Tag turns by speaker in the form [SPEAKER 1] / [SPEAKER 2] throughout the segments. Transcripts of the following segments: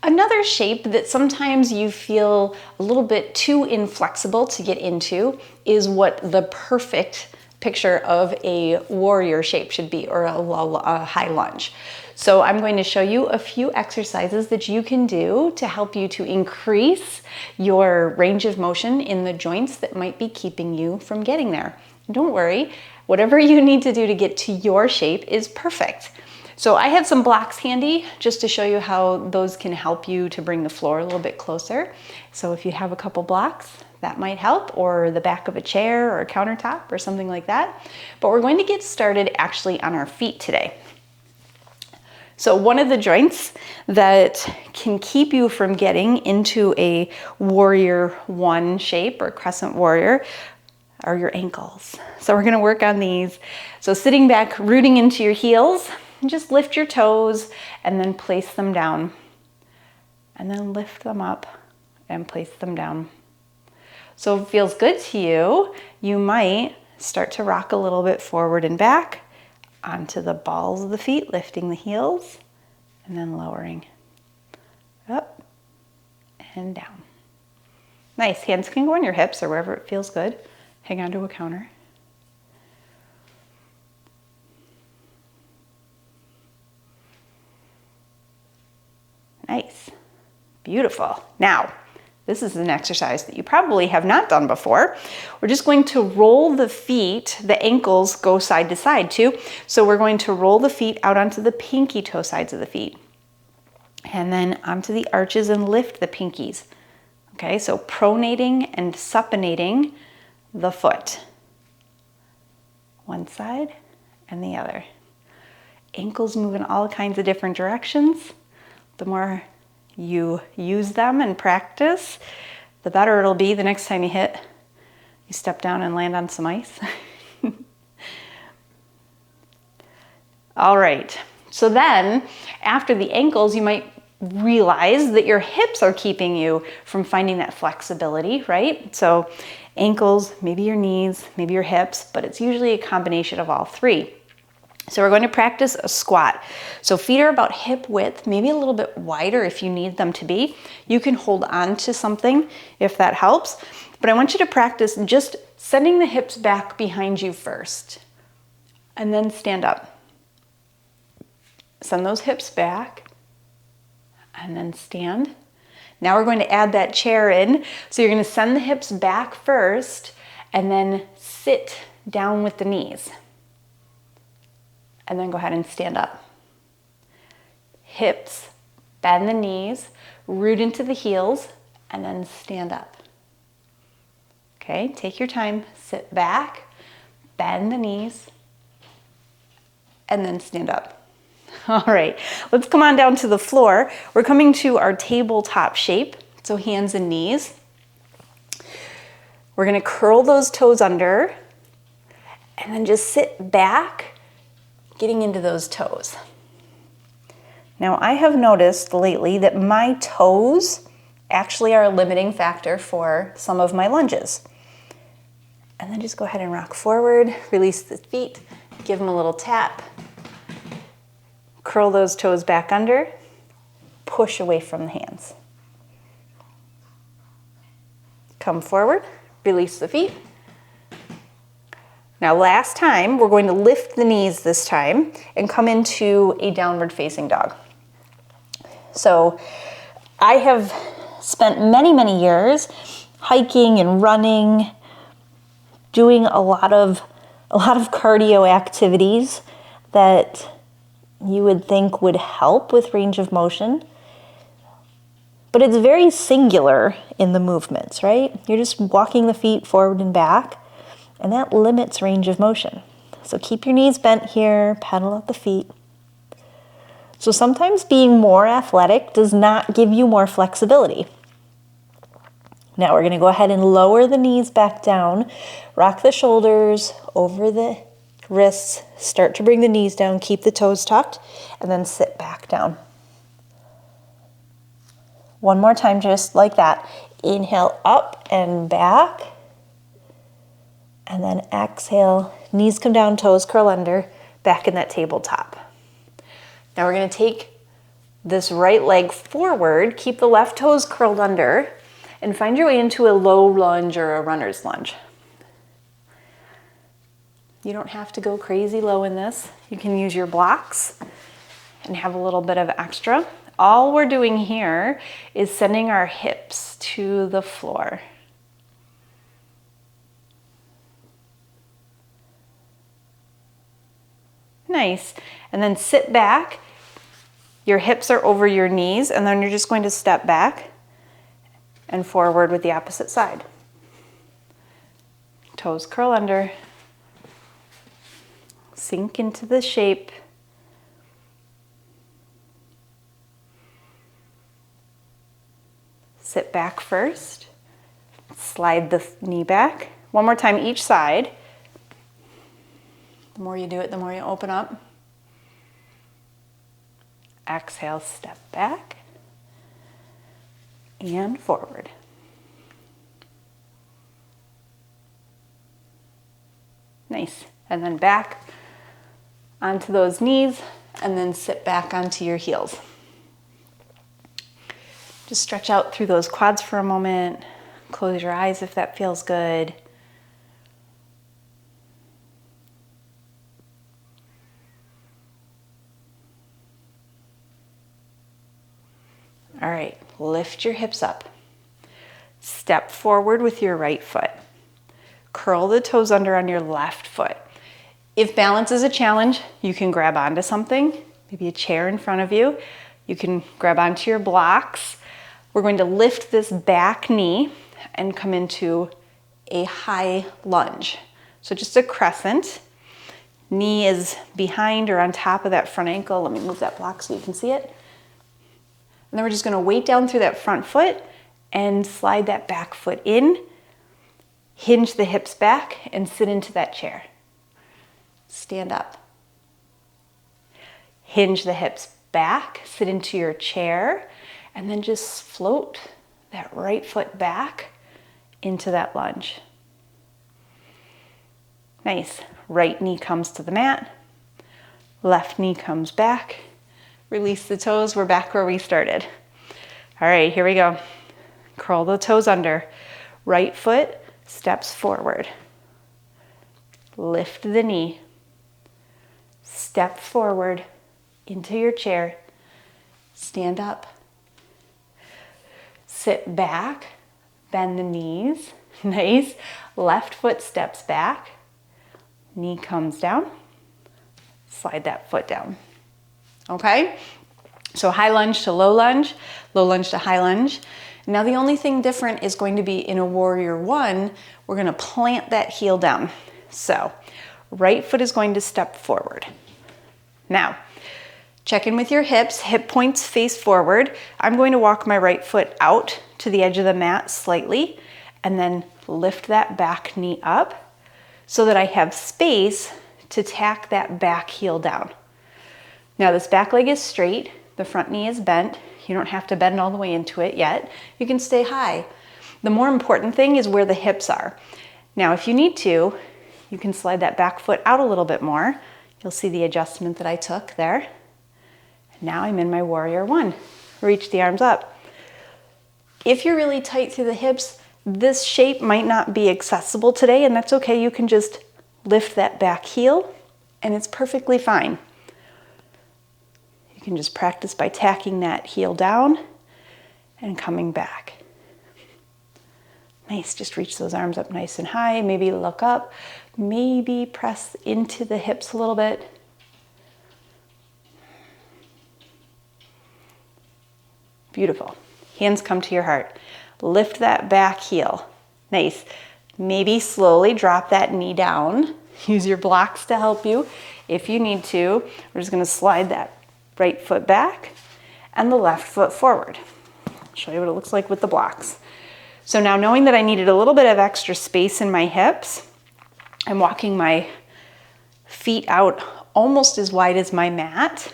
[SPEAKER 1] Another shape that sometimes you feel a little bit too inflexible to get into is what the perfect picture of a warrior shape should be, or a high lunge. So I'm going to show you a few exercises that you can do to help you to increase your range of motion in the joints that might be keeping you from getting there. Don't worry, whatever you need to do to get to your shape is perfect. So I have some blocks handy just to show you how those can help you to bring the floor a little bit closer. So if you have a couple blocks, that might help, or the back of a chair or a countertop or something like that. But we're going to get started actually on our feet today. So one of the joints that can keep you from getting into a warrior one shape or crescent warrior are your ankles. So we're going to work on these. So sitting back, rooting into your heels, and just lift your toes and then place them down. And then lift them up and place them down. So if it feels good to you, you might start to rock a little bit forward and back onto the balls of the feet, lifting the heels and then lowering up and down. Nice. Hands can go on your hips or wherever it feels good. Hang on to a counter. Nice. Beautiful. Now, this is an exercise that you probably have not done before. We're just going to roll the feet, the ankles go side to side too. So we're going to roll the feet out onto the pinky toe sides of the feet. And then onto the arches and lift the pinkies. Okay, so pronating and supinating the foot. One side and the other. Ankles move in all kinds of different directions. The more you use them and practice, the better it'll be the next time you step down and land on some ice. All right, so then after the ankles, you might realize that your hips are keeping you from finding that flexibility, right? So ankles, maybe your knees, maybe your hips, but it's usually a combination of all three. So we're going to practice a squat. So feet are about hip width, maybe a little bit wider if you need them to be. You can hold on to something if that helps. But I want you to practice just sending the hips back behind you first. And then stand up. Send those hips back. And then stand. Now we're going to add that chair in. So you're going to send the hips back first and then sit down with the knees. And then go ahead and stand up. Hips, bend the knees, root into the heels, and then stand up. Okay, take your time, sit back, bend the knees, and then stand up. All right, let's come on down to the floor. We're coming to our tabletop shape, so hands and knees. We're gonna curl those toes under, and then just sit back, getting into those toes. Now I have noticed lately that my toes actually are a limiting factor for some of my lunges. And then just go ahead and rock forward, release the feet, give them a little tap, curl those toes back under, push away from the hands. Come forward, release the feet. Now last time, we're going to lift the knees this time and come into a downward facing dog. So I have spent many, many years hiking and running, doing a lot of cardio activities that you would think would help with range of motion. But it's very singular in the movements, right? You're just walking the feet forward and back. And that limits range of motion. So keep your knees bent here, pedal up the feet. So sometimes being more athletic does not give you more flexibility. Now we're going to go ahead and lower the knees back down, rock the shoulders over the wrists, start to bring the knees down, keep the toes tucked, and then sit back down. One more time, just like that. Inhale up and back. And then exhale, knees come down, toes curl under, back in that tabletop. Now we're going to take this right leg forward, keep the left toes curled under, and find your way into a low lunge or a runner's lunge. You don't have to go crazy low in this. You can use your blocks and have a little bit of extra. All we're doing here is sending our hips to the floor. Nice. And then sit back. Your hips are over your knees, and then you're just going to step back and forward with the opposite side. Toes curl under. Sink into the shape. Sit back first. Slide the knee back. One more time each side. The more you do it, the more you open up. Exhale, step back and forward. Nice. And then back onto those knees, and then sit back onto your heels. Just stretch out through those quads for a moment. Close your eyes if that feels good. All right, lift your hips up. Step forward with your right foot. Curl the toes under on your left foot. If balance is a challenge, you can grab onto something, maybe a chair in front of you. You can grab onto your blocks. We're going to lift this back knee and come into a high lunge. So just a crescent. Knee is behind or on top of that front ankle. Let me move that block so you can see it. And then we're just going to weight down through that front foot and slide that back foot in. Hinge the hips back and sit into that chair. Stand up. Hinge the hips back, sit into your chair, and then just float that right foot back into that lunge. Nice. Right knee comes to the mat. Left knee comes back. Release the toes. We're back where we started. All right, here we go. Curl the toes under. Right foot steps forward. Lift the knee. Step forward into your chair. Stand up. Sit back. Bend the knees. Nice. Left foot steps back. Knee comes down. Slide that foot down. Okay? So high lunge to low lunge to high lunge. Now the only thing different is going to be in a warrior one, we're going to plant that heel down. So right foot is going to step forward. Now, check in with your hips, hip points face forward. I'm going to walk my right foot out to the edge of the mat slightly and then lift that back knee up so that I have space to tack that back heel down. Now this back leg is straight, the front knee is bent. You don't have to bend all the way into it yet. You can stay high. The more important thing is where the hips are. Now if you need to, you can slide that back foot out a little bit more. You'll see the adjustment that I took there. Now I'm in my warrior one. Reach the arms up. If you're really tight through the hips, this shape might not be accessible today, and that's okay. You can just lift that back heel and it's perfectly fine. You can just practice by tacking that heel down and coming back. Nice, just reach those arms up nice and high. Maybe look up, maybe press into the hips a little bit. Beautiful. Hands come to your heart. Lift that back heel. Nice. Maybe slowly drop that knee down. Use your blocks to help you if you need to. We're just going to slide that right foot back and the left foot forward. I'll show you what it looks like with the blocks. So now knowing that I needed a little bit of extra space in my hips, I'm walking my feet out almost as wide as my mat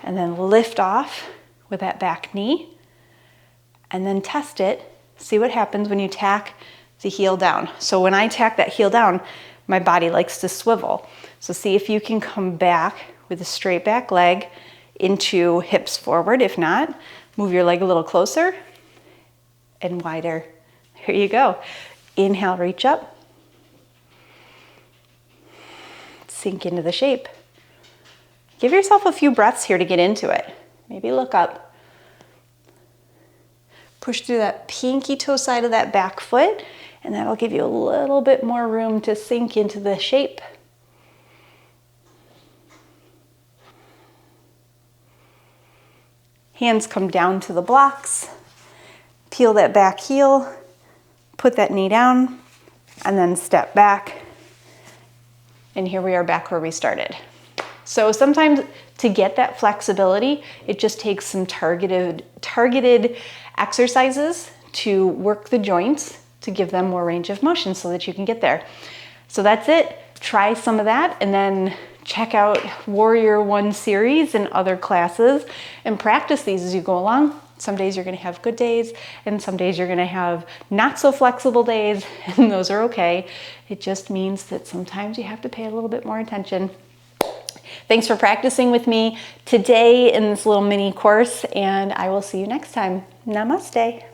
[SPEAKER 1] and then lift off with that back knee and then test it. See what happens when you tack the heel down. So when I tack that heel down, my body likes to swivel. So see if you can come back with a straight back leg. into hips forward. If not, move your leg a little closer and wider. Here you go. Inhale, reach up. Sink into the shape. Give yourself a few breaths here to get into it. Maybe look up. Push through that pinky toe side of that back foot, and that'll give you a little bit more room to sink into the shape. Hands come down to the blocks. Peel that back heel, put that knee down, and then step back. And here we are back where we started. So sometimes to get that flexibility, it just takes some targeted exercises to work the joints to give them more range of motion so that you can get there. So that's it. Try some of that and then check out Warrior One series and other classes and practice these as you go along. Some days you're going to have good days and some days you're going to have not so flexible days, and those are okay. It just means that sometimes you have to pay a little bit more attention. Thanks for practicing with me today in this little mini course, and I will see you next time. Namaste.